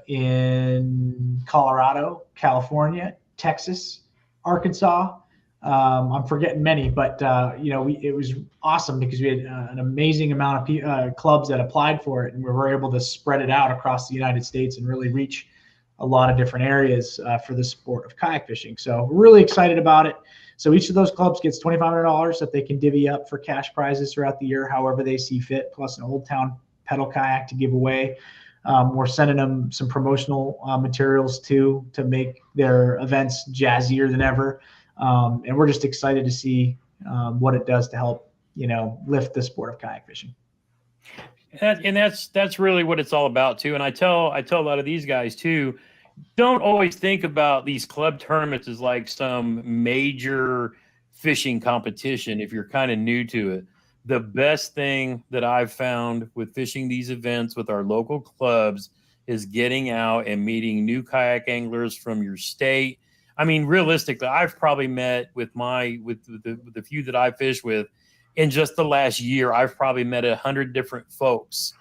in Colorado, California, Texas, Arkansas. I'm forgetting many, but it was awesome because we had an amazing amount of clubs that applied for it, and we were able to spread it out across the United States and really reach a lot of different areas for the sport of kayak fishing. So we're really excited about it. So each of those clubs gets $2,500 that they can divvy up for cash prizes throughout the year, however they see fit, plus an Old Town pedal kayak to give away. We're sending them some promotional materials too, to make their events jazzier than ever. And we're just excited to see what it does to help, lift the sport of kayak fishing. And that's really what it's all about too. And I tell a lot of these guys too, don't always think about these club tournaments as like some major fishing competition if you're kind of new to it. The best thing that I've found with fishing these events with our local clubs is getting out and meeting new kayak anglers from your state. I mean, realistically, I've probably met with the few that I fish with in just the last year. I've probably met 100 different folks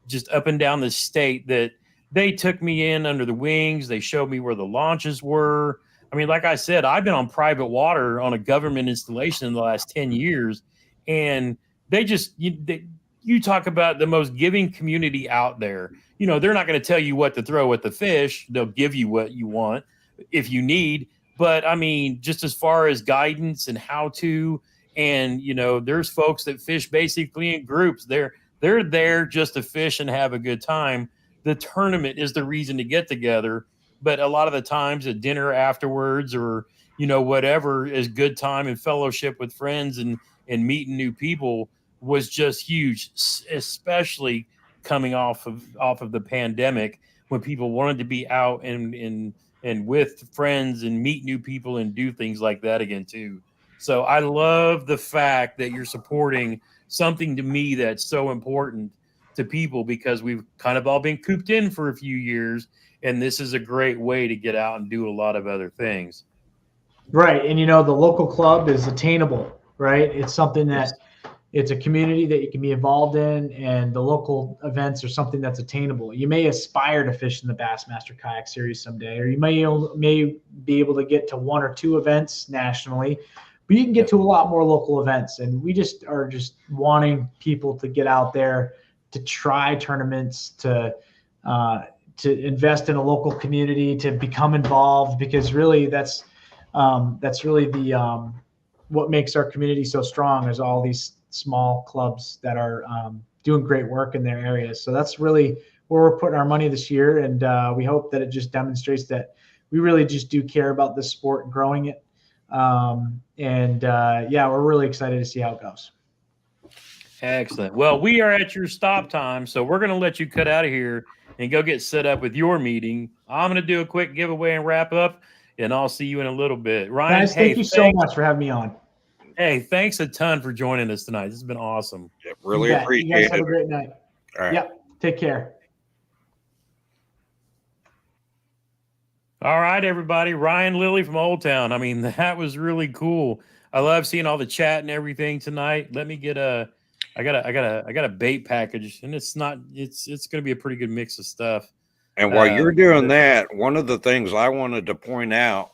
just up and down the state that they took me in under the wings. They showed me where the launches were. I mean, like I said, I've been on private water on a government installation in the last 10 years. And they just, you talk about the most giving community out there. They're not going to tell you what to throw at the fish. They'll give you what you want if you need. But I mean, just as far as guidance and how to, and, there's folks that fish basically in groups. They're there just to fish and have a good time. The tournament is the reason to get together, but a lot of the times a dinner afterwards or, whatever is good time and fellowship with friends and meeting new people was just huge, especially coming off of the pandemic when people wanted to be out and with friends and meet new people and do things like that again too. So I love the fact that you're supporting something to me that's so important to people, because we've kind of all been cooped in for a few years, and this is a great way to get out and do a lot of other things. Right. And, the local club is attainable, right? It's something that it's a community that you can be involved in, and the local events are something that's attainable. You may aspire to fish in the Bassmaster Kayak Series someday, or you may be able to get to 1 or 2 events nationally, but you can get to a lot more local events. And we are just wanting people to get out there, try tournaments, to invest in a local community, to become involved, because really that's really the what makes our community so strong, is all these small clubs that are doing great work in their areas. So that's really where we're putting our money this year, and we hope that it just demonstrates that we really just do care about this sport and growing it. Yeah, we're really excited to see how it goes. Excellent. Well, we are at your stop time, so we're going to let you cut out of here and go get set up with your meeting. I'm going to do a quick giveaway and wrap up, and I'll see you in a little bit. Ryan, guys, thank you so much for having me on. Hey, thanks a ton for joining us tonight. This has been awesome. Yeah, really appreciate it. You guys have a great night. All right. Yeah, take care. All right, everybody. Ryan Lilly from Old Town. I mean, that was really cool. I love seeing all the chat and everything tonight. Let me get I got a bait package, and it's going to be a pretty good mix of stuff. And while you're doing that, one of the things I wanted to point out.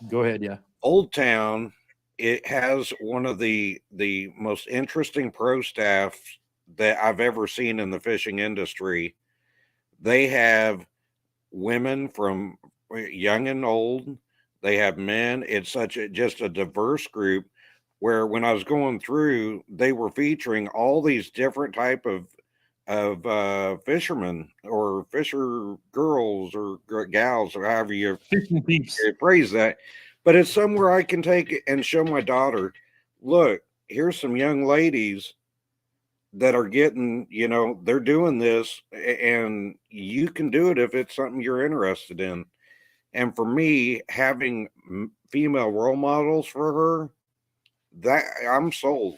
Go ahead. Yeah. Old Town, it has one of the most interesting pro staffs that I've ever seen in the fishing industry. They have women from young and old. They have men. It's just a diverse group, where when I was going through, they were featuring all these different type of fishermen or fisher girls or gals, or however you phrase that. But it's somewhere I can take it and show my daughter, look, here's some young ladies that are getting, they're doing this, and you can do it if it's something you're interested in. And for me, having female role models for her, that I'm sold.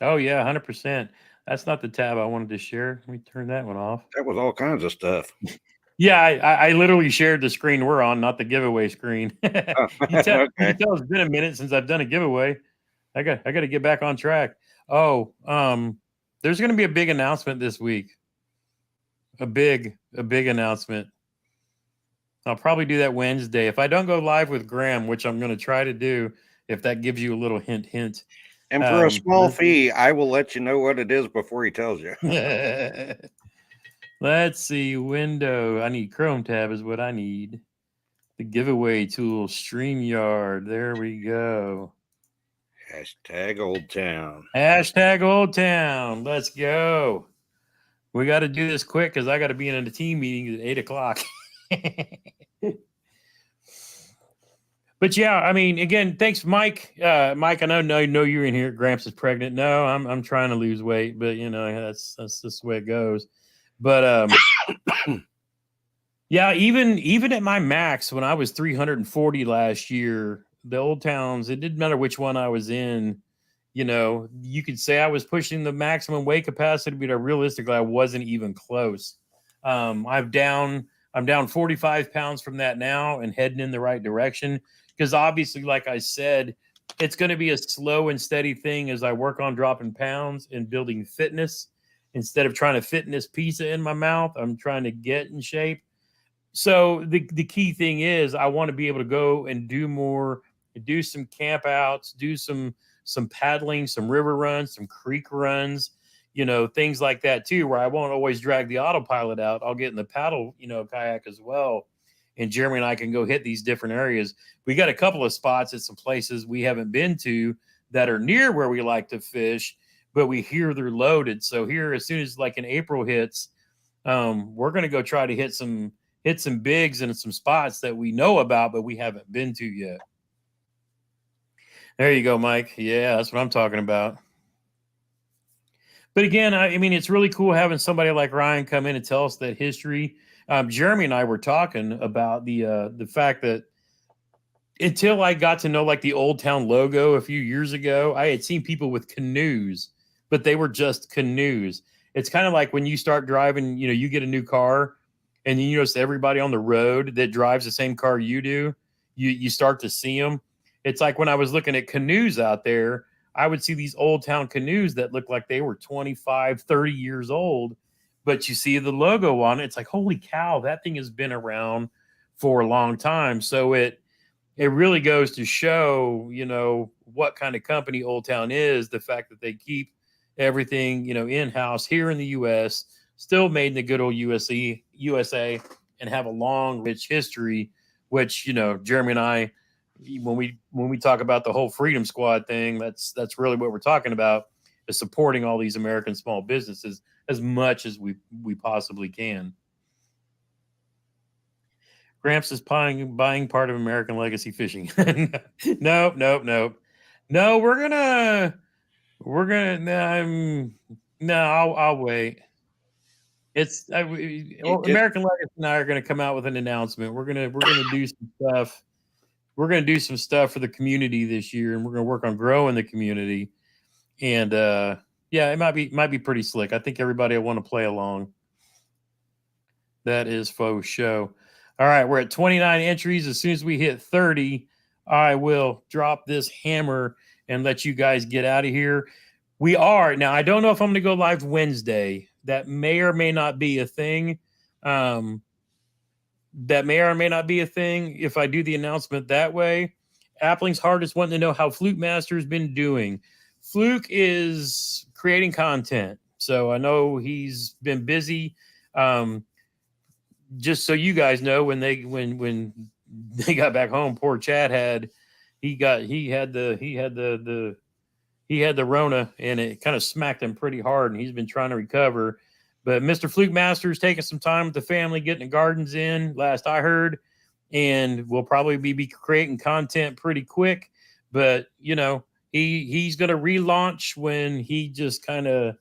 Oh yeah, 100%. That's not the tab I wanted to share. Let me turn that one off. That was all kinds of stuff. Yeah, I literally shared the screen we're on, not the giveaway screen. You can tell it's been a minute since I've done a giveaway. I got to get back on track. Oh, there's going to be a big announcement this week. A big announcement. I'll probably do that Wednesday. If I don't go live with Graham, which I'm going to try to do, if that gives you a little hint. And for a small fee, I will let you know what it is before he tells you. Let's see. Window. I need Chrome tab is what I need. The giveaway tool, StreamYard. There we go. Hashtag Old Town. Hashtag Old Town. Let's go. We got to do this quick because I got to be in a team meeting at 8 o'clock. But yeah, I mean, again, thanks, Mike. Mike, I know you're in here. Gramps is pregnant. No, I'm trying to lose weight, but that's just the way it goes. But yeah, even at my max when I was 340 last year, the Old Towns, it didn't matter which one I was in. You could say I was pushing the maximum weight capacity, but realistically, I wasn't even close. I'm down 45 pounds from that now and heading in the right direction. Because obviously, like I said, it's going to be a slow and steady thing as I work on dropping pounds and building fitness. Instead of trying to fitness pizza in my mouth, I'm trying to get in shape. So the key thing is I want to be able to go and do more, do some camp outs, do some paddling, some river runs, some creek runs, things like that too, where I won't always drag the autopilot out. I'll get in the paddle, kayak as well. And Jeremy and I can go hit these different areas. We got a couple of spots at some places we haven't been to that are near where we like to fish, but we hear they're loaded. So here, as soon as like in April hits, we're going to go try to hit some bigs and some spots that we know about, but we haven't been to yet. There you go, Mike. Yeah, that's what I'm talking about. But again, I mean, it's really cool having somebody like Ryan come in and tell us that history. Jeremy and I were talking about the fact that until I got to know like the Old Town logo a few years ago, I had seen people with canoes, but they were just canoes. It's kind of like when you start driving, you get a new car and then you notice everybody on the road that drives the same car you do, you start to see them. It's like when I was looking at canoes out there, I would see these Old Town canoes that look like they were 25, 30 years old, but you see the logo on it. It's like, holy cow, that thing has been around for a long time. So it really goes to show, what kind of company Old Town is, the fact that they keep, everything, in-house here in the U.S., still made in the good old USA, and have a long, rich history, which, Jeremy and I, when we talk about the whole Freedom Squad thing, that's really what we're talking about, is supporting all these American small businesses as much as we possibly can. Gramps is buying part of American Legacy Fishing. Nope. No, I'll wait. American Legacy and I are going to come out with an announcement. We're gonna do some stuff. We're going to do some stuff for the community this year, and we're going to work on growing the community. And it might be pretty slick. I think everybody will want to play along. That is faux show. All right, we're at 29 entries. As soon as we hit 30, I will drop this hammer and let you guys get out of here. We are now. I don't know if I'm going to go live Wednesday. That may or may not be a thing. If I do the announcement that way. Appling's Hardest wanting to know how Fluke Master's been doing. Fluke is creating content, so I know he's been busy. Just so you guys know, when they got back home, poor Chad had the Rona, and it kind of smacked him pretty hard, and he's been trying to recover. But Mr. Fluke Master's taking some time with the family, getting the gardens in, last I heard, and we'll probably be creating content pretty quick. But he's going to relaunch when he just kind of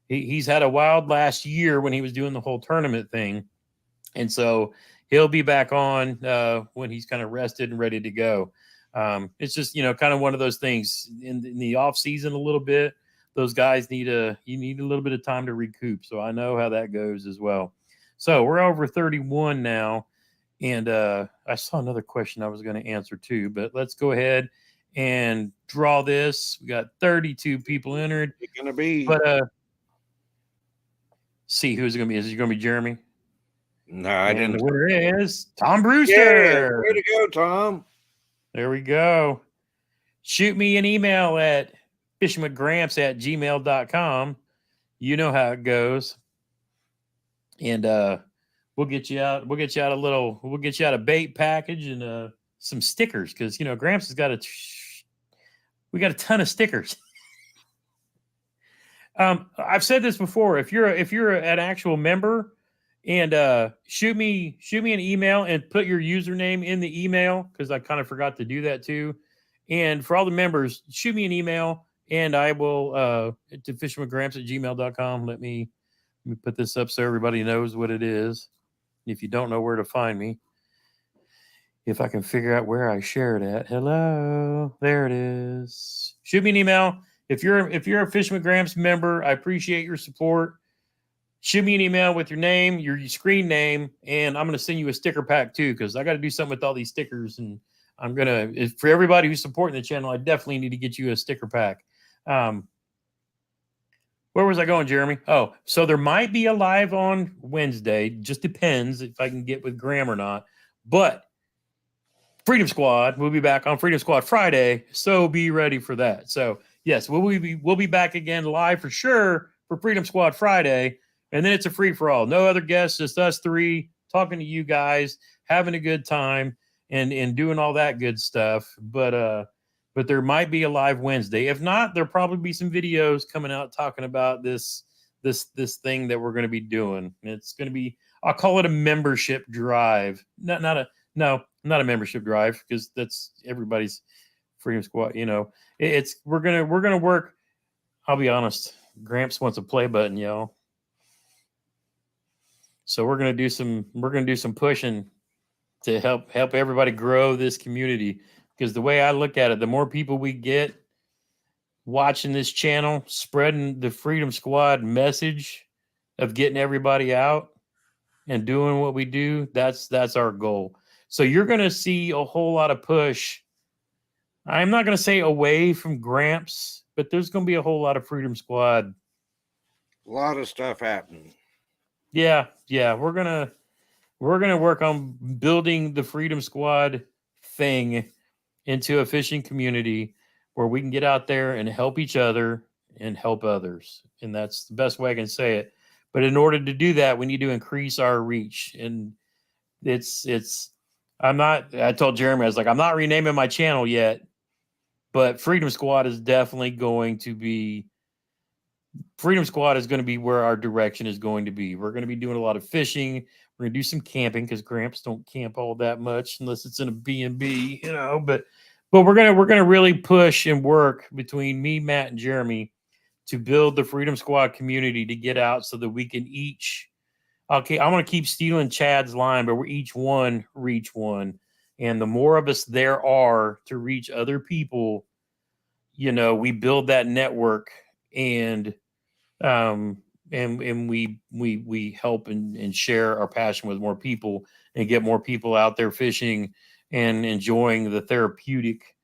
he's had a wild last year when he was doing the whole tournament thing. And so he'll be back on when he's kind of rested and ready to go. It's just, kind of one of those things in the off season a little bit. Those guys need a little bit of time to recoup. So I know how that goes as well. So we're over 31 now. And I saw another question I was going to answer too, but let's go ahead and draw this. We got 32 people entered. It's going to be. But see who's it going to be. Is it going to be Jeremy? No, I didn't. The winner is Tom Brewster. Yeah, way to go, Tom. There we go. Shoot me an email at fishingwithgramps@gmail.com. You know how it goes. And we'll get you out. We'll get you out a bait package and some stickers, because Gramps has got we got a ton of stickers. I've said this before. If you're an actual member, and shoot me an email and put your username in the email, because I kind of forgot to do that too. And for all the members, shoot me an email, and I will to fishingwithgramps@gmail.com. Let me put this up so everybody knows what it is. If you don't know where to find me, if I can figure out where I shared at. Hello, there it is. Shoot me an email. If you're a Fishing with Gramps member, I appreciate your support. Shoot me an email with your name, your screen name, and I'm going to send you a sticker pack too, because I got to do something with all these stickers. And I'm going to, for everybody who's supporting the channel, I definitely need to get you a sticker pack. Where was I going, Jeremy? Oh, so there might be a live on Wednesday. Just depends if I can get with Graham or not. But Freedom Squad, we'll be back on Freedom Squad Friday, so be ready for that. So yes, we'll be back again live for sure for Freedom Squad Friday. And then it's a free-for-all. No other guests, just us three talking to you guys, having a good time, and doing all that good stuff. But there might be a live Wednesday. If not, there'll probably be some videos coming out talking about this thing that we're going to be doing. It's going to be, I'll call it a membership drive. Not a membership drive, because that's everybody's Freedom Squad. We're gonna work. I'll be honest. Gramps wants a play button, y'all. So we're gonna do some pushing to help everybody grow this community, because the way I look at it, the more people we get watching this channel, spreading the Freedom Squad message of getting everybody out and doing what we do, that's our goal. So you're gonna see a whole lot of push. I'm not gonna say away from Gramps, but there's gonna be a whole lot of Freedom Squad. A lot of stuff happening. Yeah. We're gonna work on building the Freedom Squad thing into a fishing community where we can get out there and help each other and help others. And that's the best way I can say it. But in order to do that, we need to increase our reach. And I told Jeremy, I was like, I'm not renaming my channel yet, but Freedom Squad is definitely going to be where our direction is going to be. We're going to be doing a lot of fishing. We're going to do some camping because Gramps don't camp all that much unless it's in a B&B, but we're going to really push and work between me, Matt, and Jeremy to build the Freedom Squad community to get out so that we can each, okay, I want to keep stealing Chad's line, but we're each one reach one. And the more of us there are to reach other people, we build that network and we help and share our passion with more people and get more people out there fishing and enjoying the therapeutic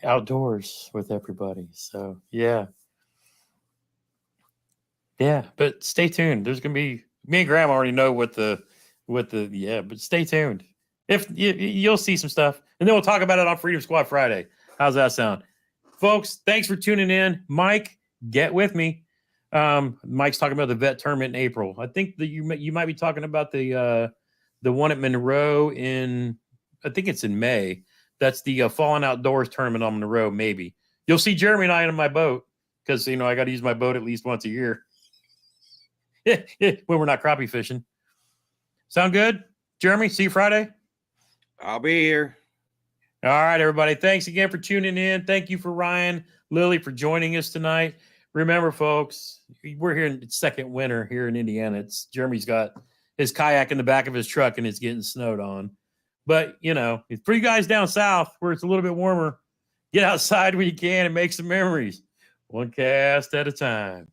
outdoors with everybody. So yeah, but stay tuned. There's gonna be, me and Graham already know what the but stay tuned. If you'll see some stuff, and then we'll talk about it on Freedom Squad Friday. How's that sound, folks? Thanks for tuning in. Mike, get with me. Mike's talking about the vet tournament in April. I think that you might be talking about the one at Monroe I think it's in May. That's the Fallen Outdoors tournament on Monroe. Maybe you'll see Jeremy and I in my boat because I got to use my boat at least once a year when we're not crappie fishing. Sound good, Jeremy? See you Friday. I'll be here. All right, everybody. Thanks again for tuning in. Thank you for Ryan Lilly for joining us tonight. Remember, folks, we're here in second winter here in Indiana. Jeremy's got his kayak in the back of his truck and it's getting snowed on. But, for you guys down south where it's a little bit warmer, get outside when you can and make some memories. One cast at a time.